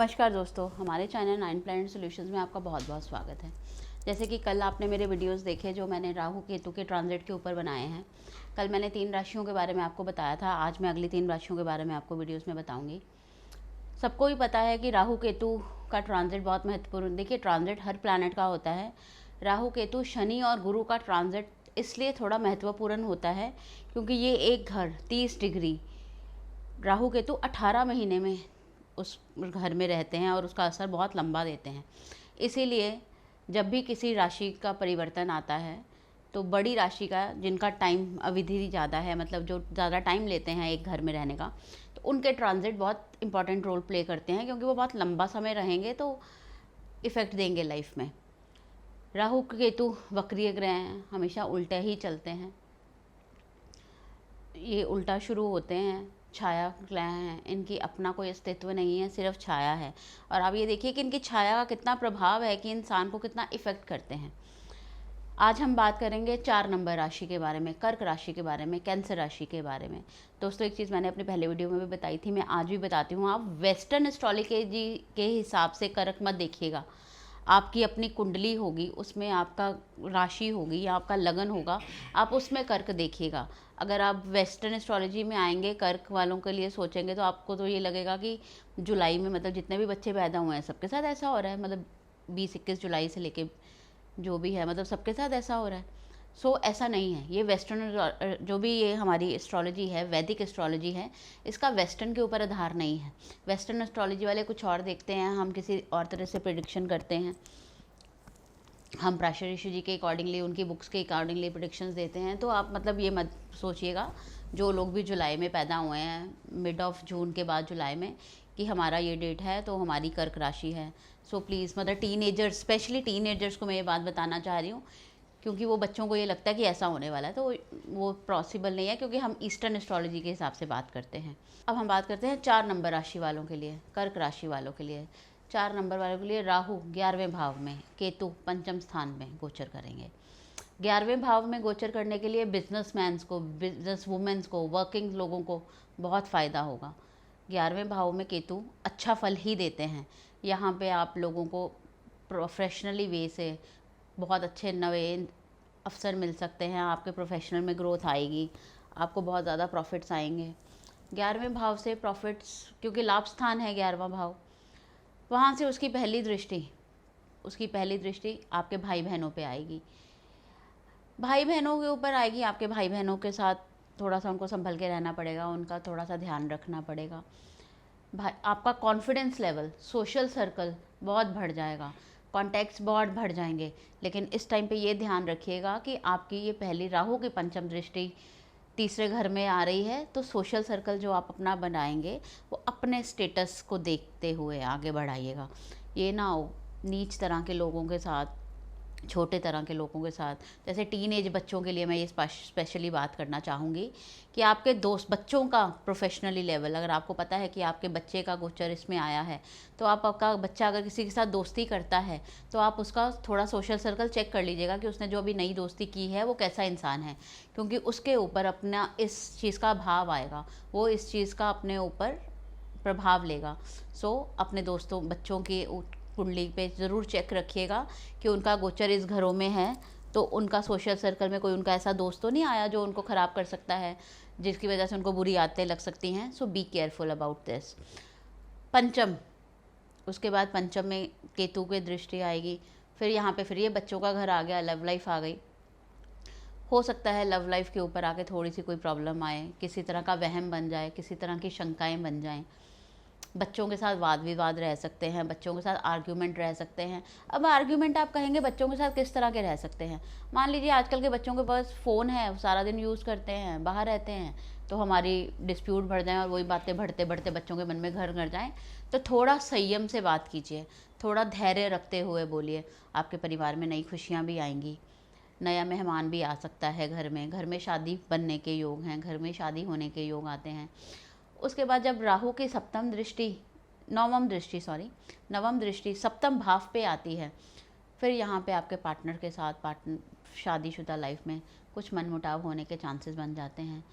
नमस्कार दोस्तों, हमारे चैनल 9 प्लैनेट सॉल्यूशंस में आपका बहुत बहुत स्वागत है। जैसे कि कल आपने मेरे वीडियोस देखे जो मैंने राहु केतु के ट्रांजिट के ऊपर बनाए हैं। कल मैंने 3 राशियों के बारे में आपको बताया था, आज मैं अगली 3 राशियों के बारे में आपको वीडियोस में बताऊंगी। सबको ही पता है कि राहु केतु का ट्रांजिट बहुत महत्वपूर्ण, देखिए ट्रांजिट हर प्लैनेट का होता है। राहु केतु शनि और गुरु का ट्रांजिट इसलिए थोड़ा महत्वपूर्ण होता है क्योंकि ये एक घर 30 डिग्री, राहु केतु 18 महीने में उस घर में रहते हैं और उसका असर बहुत लंबा देते हैं। इसीलिए जब भी किसी राशि का परिवर्तन आता है तो बड़ी राशि का, जिनका टाइम अवधि ज़्यादा है, मतलब जो ज़्यादा टाइम लेते हैं एक घर में रहने का, तो उनके ट्रांजिट बहुत इंपॉर्टेंट रोल प्ले करते हैं क्योंकि वो बहुत लंबा समय रहेंगे तो इफ़ेक्ट देंगे लाइफ में। राहु केतु वक्रीय ग्रह हैं, हमेशा उल्टे ही चलते हैं, ये उल्टा शुरू होते हैं, छाया ग्रह हैं, इनकी अपना कोई अस्तित्व नहीं है, सिर्फ छाया है। और आप ये देखिए कि इनकी छाया का कितना प्रभाव है कि इंसान को कितना इफ़ेक्ट करते हैं। आज हम बात करेंगे 4 नंबर राशि के बारे में, कर्क राशि के बारे में, कैंसर राशि के बारे में। दोस्तों एक चीज़ मैंने अपने पहले वीडियो में भी बताई थी, मैं आज भी बताती हूँ, आप वेस्टर्न एस्ट्रोलॉजी के हिसाब से कर्क मत देखिएगा। आपकी अपनी कुंडली होगी, उसमें आपका राशि होगी या आपका लगन होगा, आप उसमें कर्क देखिएगा। अगर आप वेस्टर्न एस्ट्रोलॉजी में आएंगे, कर्क वालों के लिए सोचेंगे, तो आपको तो ये लगेगा कि जुलाई में, मतलब जितने भी बच्चे पैदा हुए हैं सबके साथ ऐसा हो रहा है, मतलब 20-21 जुलाई से लेके जो भी है, मतलब सबके साथ ऐसा हो रहा है। ऐसा नहीं है। ये वेस्टर्न, जो भी ये हमारी एस्ट्रोलॉजी है, वैदिक एस्ट्रोलॉजी है, इसका वेस्टर्न के ऊपर आधार नहीं है। वेस्टर्न एस्ट्रोलॉजी वाले कुछ और देखते हैं, हम किसी और तरह से प्रिडिक्शन करते हैं, हम प्राशर ऋषि जी के अकॉर्डिंगली, उनकी बुक्स के अकॉर्डिंगली प्रिडिक्शंस देते हैं। तो आप मतलब ये मत सोचिएगा, जो लोग भी जुलाई में पैदा हुए हैं, मिड ऑफ जून के बाद जुलाई में, कि हमारा ये डेट है तो हमारी कर्क राशि है। प्लीज़, मतलब टीनेजर्स, स्पेशली टीनेजर्स को मैं ये बात बताना चाह रही हूँ क्योंकि वो बच्चों को ये लगता है कि ऐसा होने वाला है, तो वो पॉसिबल नहीं है क्योंकि हम ईस्टर्न एस्ट्रोलॉजी के हिसाब से बात करते हैं। अब हम बात करते हैं 4 नंबर राशि वालों के लिए, कर्क राशि वालों के लिए। 4 नंबर वालों के लिए राहु 11वें भाव में, केतु पंचम स्थान में गोचर करेंगे। 11वें भाव में गोचर करने के लिए बिजनेसमैन्स को, बिजनेस वुमेन्स को, वर्किंग लोगों को बहुत फ़ायदा होगा। 11वें भाव में केतु अच्छा फल ही देते हैं। यहाँ पे आप लोगों को प्रोफेशनली वे से बहुत अच्छे नए अवसर मिल सकते हैं, आपके प्रोफेशनल में ग्रोथ आएगी, आपको बहुत ज़्यादा प्रॉफिट्स आएंगे। 11वें भाव से प्रॉफिट्स, क्योंकि लाभ स्थान है 11वां भाव, वहाँ से उसकी पहली दृष्टि आपके भाई बहनों पे आएगी, भाई बहनों के ऊपर आएगी। आपके भाई बहनों के साथ थोड़ा सा उनको संभल के रहना पड़ेगा, उनका थोड़ा सा ध्यान रखना पड़ेगा। भाई, आपका कॉन्फिडेंस लेवल, सोशल सर्कल बहुत बढ़ जाएगा, कॉन्टैक्ट्स बहुत बढ़ जाएंगे। लेकिन इस टाइम पे ये ध्यान रखिएगा कि आपकी ये पहली राहु की पंचम दृष्टि तीसरे घर में आ रही है, तो सोशल सर्कल जो आप अपना बनाएंगे वो अपने स्टेटस को देखते हुए आगे बढ़ाइएगा। ये ना हो नीच तरह के लोगों के साथ, छोटे तरह के लोगों के साथ। जैसे टीनेज बच्चों के लिए मैं ये स्पेशली बात करना चाहूँगी कि आपके दोस्त बच्चों का प्रोफेशनली लेवल, अगर आपको पता है कि आपके बच्चे का गोचर इसमें आया है, तो आपका बच्चा अगर किसी के साथ दोस्ती करता है तो आप उसका थोड़ा सोशल सर्कल चेक कर लीजिएगा कि उसने जो अभी नई दोस्ती की है वो कैसा इंसान है, क्योंकि उसके ऊपर अपना इस चीज़ का भाव आएगा, वो इस चीज़ का अपने ऊपर प्रभाव लेगा। अपने दोस्तों, बच्चों की कुंडली पे ज़रूर चेक रखिएगा कि उनका गोचर इस घरों में है, तो उनका सोशल सर्कल में कोई उनका ऐसा दोस्त तो नहीं आया जो उनको ख़राब कर सकता है, जिसकी वजह से उनको बुरी आदतें लग सकती हैं। Be careful about this. पंचम, उसके बाद पंचम में केतु की दृष्टि आएगी, फिर यहाँ पे फिर ये बच्चों का घर आ गया, लव लाइफ आ गई। हो सकता है लव लाइफ के ऊपर आके थोड़ी सी कोई प्रॉब्लम आए, किसी तरह का वहम बन जाए, किसी तरह की शंकाएँ बन जाएँ, बच्चों के साथ वाद विवाद रह सकते हैं, बच्चों के साथ आर्ग्यूमेंट रह सकते हैं। अब आर्ग्यूमेंट आप कहेंगे बच्चों के साथ किस तरह के रह सकते हैं? मान लीजिए आजकल के बच्चों के पास फ़ोन है, सारा दिन यूज़ करते हैं, बाहर रहते हैं, तो हमारी डिस्प्यूट बढ़ जाए और वही बातें बढ़ते बढ़ते बच्चों के मन में घर कर जाएँ, तो थोड़ा संयम से बात कीजिए, थोड़ा धैर्य रखते हुए बोलिए। आपके परिवार में नई खुशियाँ भी आएंगी, नया मेहमान भी आ सकता है घर में शादी बनने के योग हैं, घर में शादी होने के योग आते हैं। उसके बाद जब राहु की नवम दृष्टि सप्तम भाव पे आती है, फिर यहाँ पे आपके पार्टनर के साथ, शादीशुदा लाइफ में कुछ मनमुटाव होने के चांसेस बन जाते हैं।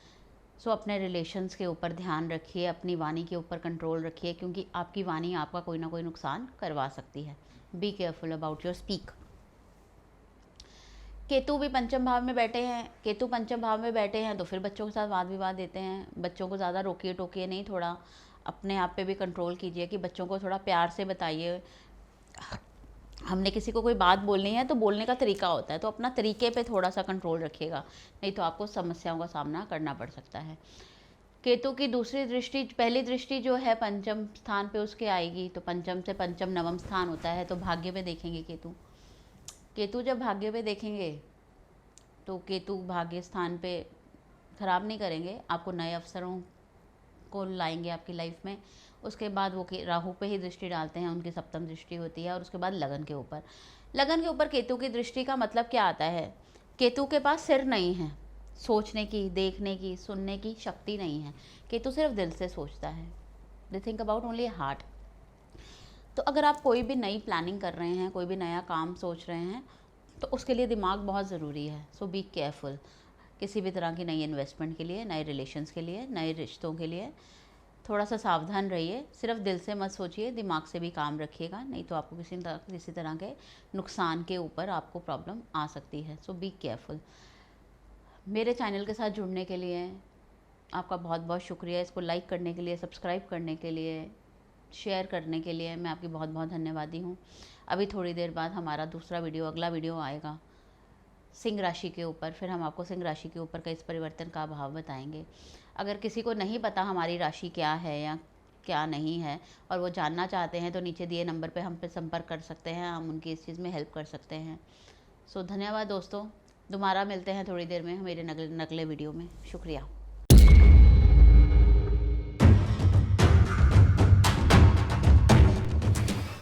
सो अपने रिलेशंस के ऊपर ध्यान रखिए, अपनी वाणी के ऊपर कंट्रोल रखिए, क्योंकि आपकी वाणी आपका कोई ना कोई नुकसान करवा सकती है। Be careful about your speak. Ketu भी पंचम भाव में बैठे हैं, केतु पंचम भाव में बैठे हैं तो फिर बच्चों के साथ वाद विवाद देते हैं। बच्चों को ज़्यादा रोकिए टोकिए नहीं, थोड़ा अपने आप पे भी कंट्रोल कीजिए कि बच्चों को थोड़ा प्यार से बताइए। हमने किसी को कोई बात बोलनी है तो बोलने का तरीका होता है, तो अपना तरीके पे थोड़ा सा कंट्रोल रखिएगा, नहीं तो आपको समस्याओं का सामना करना पड़ सकता है। केतु की दूसरी दृष्टि, पहली दृष्टि जो है पंचम स्थान पे उसके आएगी, तो पंचम से पंचम नवम स्थान होता है, तो भाग्य में देखेंगे केतु। केतु जब भाग्य पे देखेंगे तो केतु भाग्य स्थान पे खराब नहीं करेंगे, आपको नए अवसरों को लाएंगे आपकी लाइफ में। उसके बाद वो राहु पे ही दृष्टि डालते हैं, उनकी सप्तम दृष्टि होती है। और उसके बाद लगन के ऊपर, लगन के ऊपर केतु की दृष्टि का मतलब क्या आता है? केतु के पास सिर नहीं है, सोचने की, देखने की, सुनने की शक्ति नहीं है। केतु सिर्फ दिल से सोचता है, they think about only heart. तो अगर आप कोई भी नई प्लानिंग कर रहे हैं, कोई भी नया काम सोच रहे हैं, तो उसके लिए दिमाग बहुत ज़रूरी है। सो बी केयरफुल किसी भी तरह की नई इन्वेस्टमेंट के लिए, नए रिलेशंस के लिए, नए रिश्तों के लिए थोड़ा सा सावधान रहिए। सिर्फ दिल से मत सोचिए, दिमाग से भी काम रखिएगा, नहीं तो आपको किसी तरह के नुकसान के ऊपर आपको प्रॉब्लम आ सकती है। सो बी केयरफुल। मेरे चैनल के साथ जुड़ने के लिए आपका बहुत बहुत शुक्रिया। इसको लाइक करने के लिए, सब्सक्राइब करने के लिए, शेयर करने के लिए मैं आपकी बहुत बहुत धन्यवादी हूँ। अभी थोड़ी देर बाद हमारा दूसरा वीडियो, अगला वीडियो आएगा सिंह राशि के ऊपर। फिर हम आपको सिंह राशि के ऊपर का इस परिवर्तन का भाव बताएंगे। अगर किसी को नहीं पता हमारी राशि क्या है या क्या नहीं है और वो जानना चाहते हैं, तो नीचे दिए नंबर पे हम पे संपर्क कर सकते हैं, हम उनकी इस चीज़ में हेल्प कर सकते हैं। सो धन्यवाद दोस्तों, दोबारा मिलते हैं थोड़ी देर में मेरे नगले वीडियो में। शुक्रिया।